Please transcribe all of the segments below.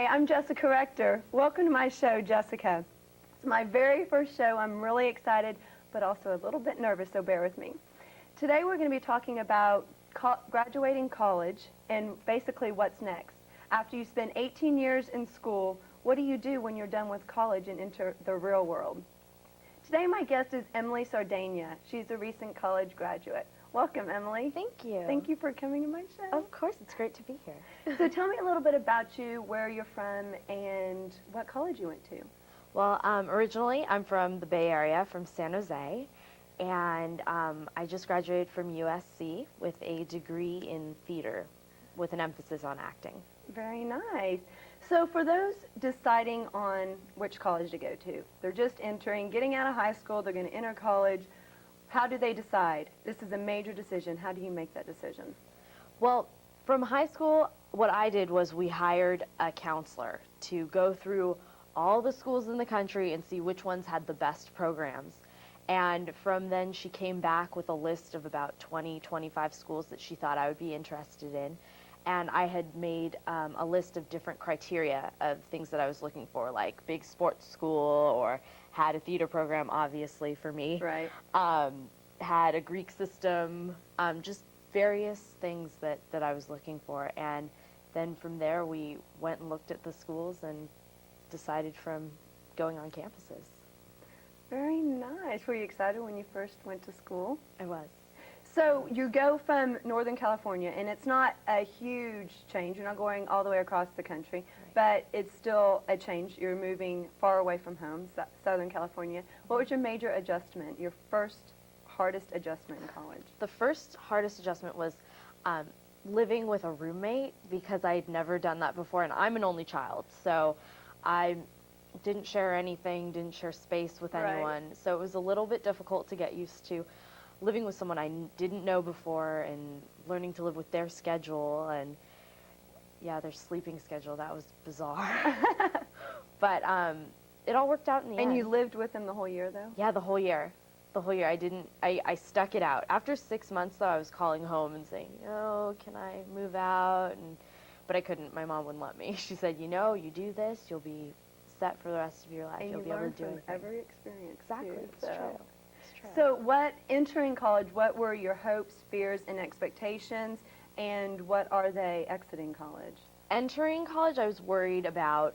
Hi, I'm Jessica Rector. Welcome to my show, Jessica. It's my very first show. I'm really excited, but also a little bit nervous, so bear with me. Today we're going to be talking about graduating college and basically what's next. After you spend 18 years in school, what do you do when you're done with college and enter the real world? Today my guest is Emily Sardania. She's a recent college graduate. Welcome, Emily. Thank you. Thank you for coming to my show. Of course, it's great to be here. So tell me a little bit about you, where you're from, and what college you went to. Well, originally I'm from the Bay Area, from San Jose, and I just graduated from USC with a degree in theater with an emphasis on acting. Very nice. So for those deciding on which college to go to, they're just entering, getting out of high school, they're going to enter college. How do they decide? This is a major decision. How do you make that decision? Well, from high school, what I did was we hired a counselor to go through all the schools in the country and see which ones had the best programs. And from then she came back with a list of about 25 schools that she thought I would be interested in. And I had made a list of different criteria of things that I was looking for, like big sports school, or had a theater program, obviously, for me. Right. Had a Greek system, just various things that I was looking for. And then from there, we went and looked at the schools and decided from going on campuses. Very nice. Were you excited when you first went to school? I was. So you go from Northern California, and it's not a huge change. You're not going all the way across the country, but it's still a change. You're moving far away from home, Southern California. What was your major adjustment, your first hardest adjustment in college? The first hardest adjustment was living with a roommate, because I had never done that before, and I'm an only child, so I didn't share anything, didn't share space with anyone, so it was a little bit difficult to get used to living with someone I didn't know before and learning to live with their schedule and, yeah, their sleeping schedule. That was bizarre. But it all worked out in the end. And you lived with them the whole year, though? Yeah, the whole year. The whole year. I stuck it out. After 6 months, though, I was calling home and saying, can I move out? But I couldn't. My mom wouldn't let me. She said, you do this, you'll be set for the rest of your life. And you'll be able to do it. Every experience. Exactly. Too, It's true. So entering college, what were your hopes, fears, and expectations, and what are they exiting college? Entering college, I was worried about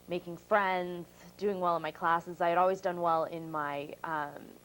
making friends, doing well in my classes. I had always done well in my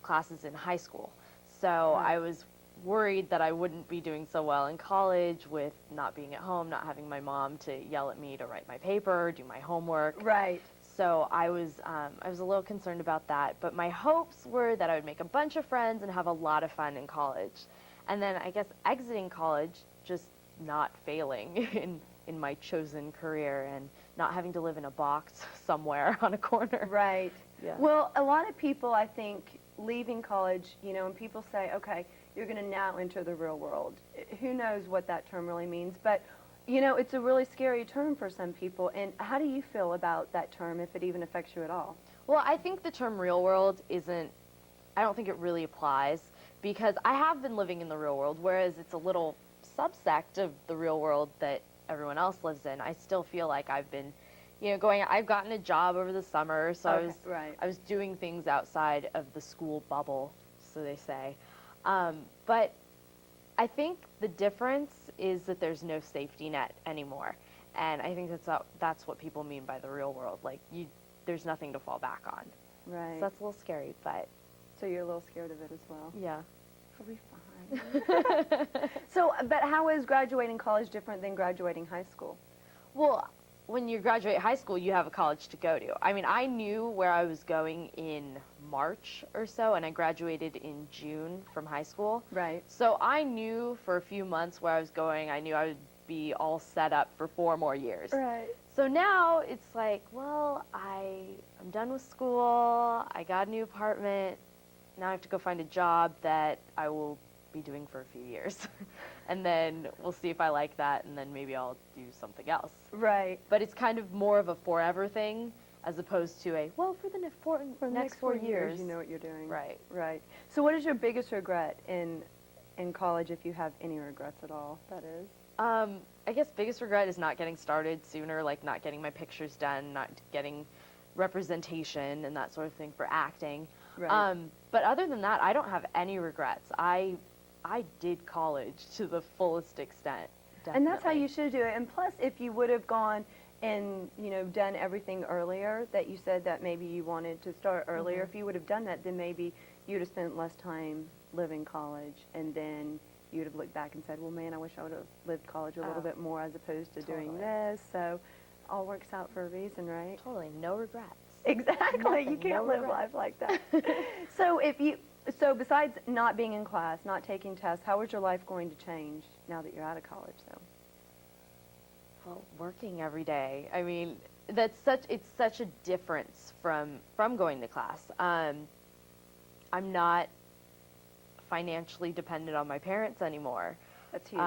classes in high school. So I was worried that I wouldn't be doing so well in college with not being at home, not having my mom to yell at me to write my paper, do my homework. Right. So I was a little concerned about that, but my hopes were that I would make a bunch of friends and have a lot of fun in college. And then I guess exiting college, just not failing in my chosen career and not having to live in a box somewhere on a corner. Right. Yeah. Well, a lot of people, I think, leaving college, and people say, okay, you're going to now enter the real world. Who knows what that term really means, but it's a really scary term for some people. And how do you feel about that term, if it even affects you at all? Well, I think the term real world I don't think it really applies, because I have been living in the real world, whereas it's a little subsect of the real world that everyone else lives in. I still feel like I've been, I've gotten a job over the summer, so I was doing things outside of the school bubble, so they say. But I think the difference is that there's no safety net anymore, and I think that's what people mean by the real world. Like, there's nothing to fall back on. Right. So that's a little scary, but... So you're a little scared of it as well? Yeah. It'll be fine. So, but how is graduating college different than graduating high school? Well, when you graduate high school, you have a college to go to. I mean, I knew where I was going in March or so, and I graduated in June from high school. Right. So I knew for a few months where I was going. I knew I would be all set up for 4 more years. Right. So now it's like, well, I'm done with school. I got a new apartment. Now I have to go find a job that I will be doing for a few years. And then we'll see if I like that, and then maybe I'll do something else. Right. But it's kind of more of a forever thing, as opposed to for the next 4 years. You know what you're doing. Right. Right. So what is your biggest regret in college, if you have any regrets at all, that is? I guess biggest regret is not getting started sooner, like not getting my pictures done, not getting representation and that sort of thing for acting. Right. But other than that, I don't have any regrets. I did college to the fullest extent. Definitely. And that's how you should do it. And plus, if you would have gone and, done everything earlier, that you said that maybe you wanted to start earlier, if you would have done that, then maybe you would have spent less time living college, and then you would have looked back and said, well, man, I wish I would have lived college a little bit more as opposed to doing this. So all works out for a reason, right? Totally, no regrets. Exactly. Nothing, You can't no live regrets. life like that. So besides not being in class, not taking tests, how is your life going to change now that you're out of college, though? Well, working every day. I mean, it's such a difference from going to class. I'm not financially dependent on my parents anymore. That's huge.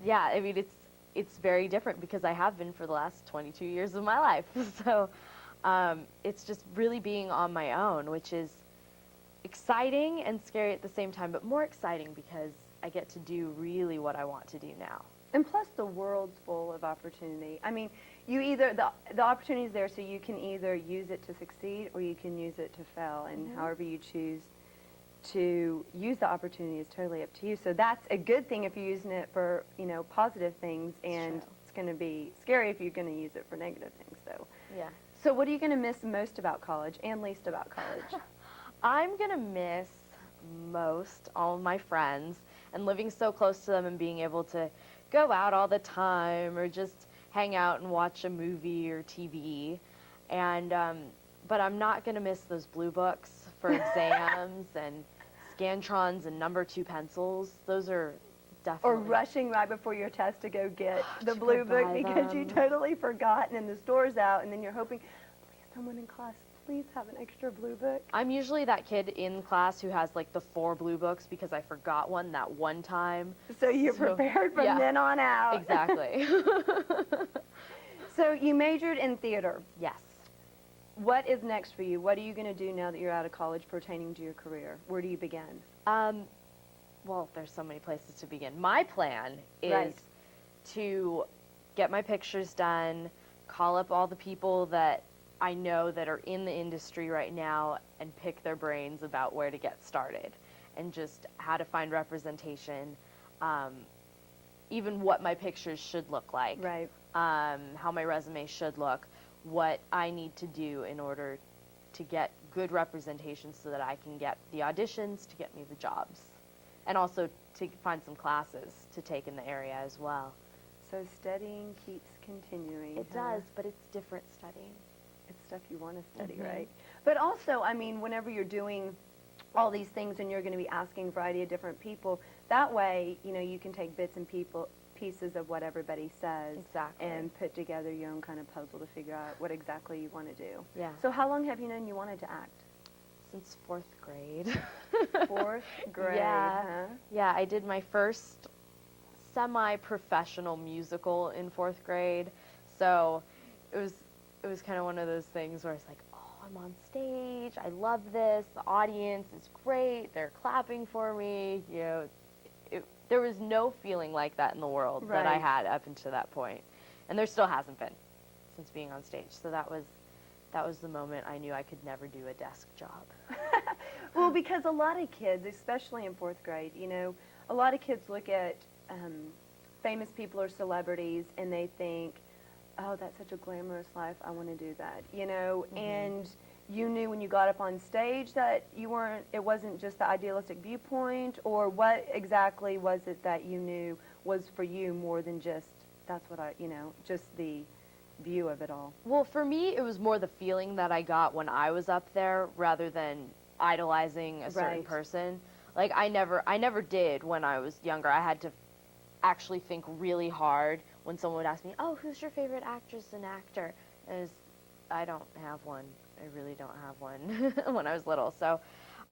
Yeah, I mean, it's very different because I have been for the last 22 years of my life. So it's just really being on my own, which is exciting and scary at the same time, but more exciting because I get to do really what I want to do now. And plus, the world's full of opportunity. I mean, the opportunity's there, so you can either use it to succeed or you can use it to fail, and however you choose to use the opportunity is totally up to you. So that's a good thing if you're using it for, positive things, and it's going to be scary if you're going to use it for negative things, though. Yeah. So what are you going to miss most about college and least about college? I'm going to miss most all of my friends and living so close to them and being able to go out all the time or just hang out and watch a movie or TV. And but I'm not going to miss those blue books for exams and Scantrons and number 2 pencils. Those are definitely... Or rushing right before your test to go get the To blue go book buy because you them. totally forgot, and then the store's out, and then you're hoping, please, someone in class, please have an extra blue book. I'm usually that kid in class who has like the 4 blue books because I forgot one that one time. So you're prepared from yeah. then on out. Exactly. So you majored in theater. Yes. What is next for you? What are you going to do now that you're out of college pertaining to your career? Where do you begin? Well, there's so many places to begin. My plan is Right. to get my pictures done, call up all the people that I know that are in the industry right now and pick their brains about where to get started and just how to find representation, even what my pictures should look like, Right. how my resume should look, what I need to do in order to get good representation so that I can get the auditions to get me the jobs, and also to find some classes to take in the area as well. So studying keeps continuing. It does, but it's different studying. It's stuff you want to study, right? But also, I mean, whenever you're doing all these things and you're going to be asking a variety of different people, that way, you can take bits and pieces of what everybody says Exactly. and put together your own kind of puzzle to figure out what exactly you want to do. Yeah. So how long have you known you wanted to act? Since 4th grade. 4th grade, Yeah. huh? Yeah, I did my first semi-professional musical in 4th grade. So it was kind of one of those things where it's like, oh, I'm on stage. I love this. The audience is great. They're clapping for me. There was no feeling like that in the world that I Right. had up until that point. And there still hasn't been since being on stage. So that was the moment I knew I could never do a desk job. Well, because a lot of kids, especially in 4th grade, a lot of kids look at famous people or celebrities and they think, oh, that's such a glamorous life, I want to do that, and you knew when you got up on stage that it wasn't just the idealistic viewpoint, or what exactly was it that you knew was for you more than just, just the view of it all? Well, for me, it was more the feeling that I got when I was up there rather than idolizing a certain Right. person. Like, I never did when I was younger. I had to actually think really hard when someone would ask me, oh, who's your favorite actress and actor? And I don't have one. I really don't have one when I was little. So